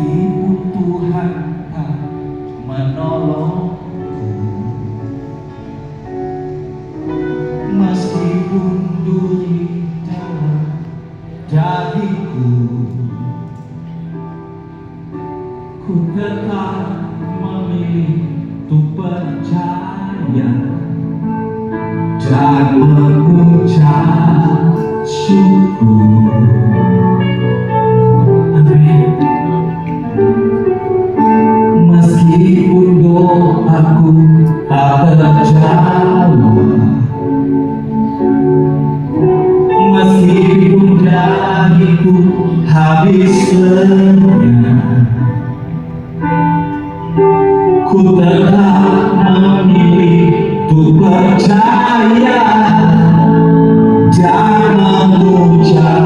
Meskipun Tuhan tak menolongku, meskipun duri dalam dagingku, ku tetap memilih untuk percaya dan mengucap syukur. Amin. Meskipun doaku tak terjawab, meskipun dagingku habis lenyap, ku tetap memilih untuk percaya dan mengucap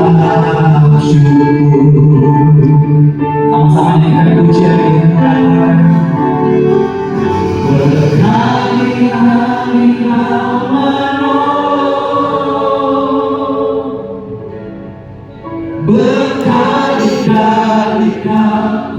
syukur. Sama-sama nyanyikan pujian ini. Berkali-kali Kau menolong, berkali-kali Kau